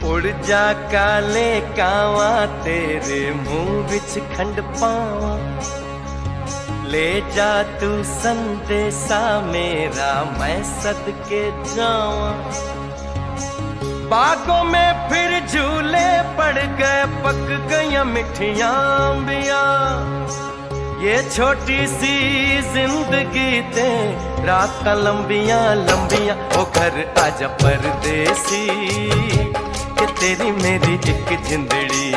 उड़ जा काले कावा तेरे मुंह विच खंड पावा, ले जा तू संदेशा मेरा मैं सदके जावा। बागों में फिर झूले पड़ गए, पक गई मिठियां अंबियां, ये छोटी सी जिंदगी ते रात लंबियां लंबियां। ओ घर आजा परदेसी, कि तेरी मेरी एक जिंदड़ी।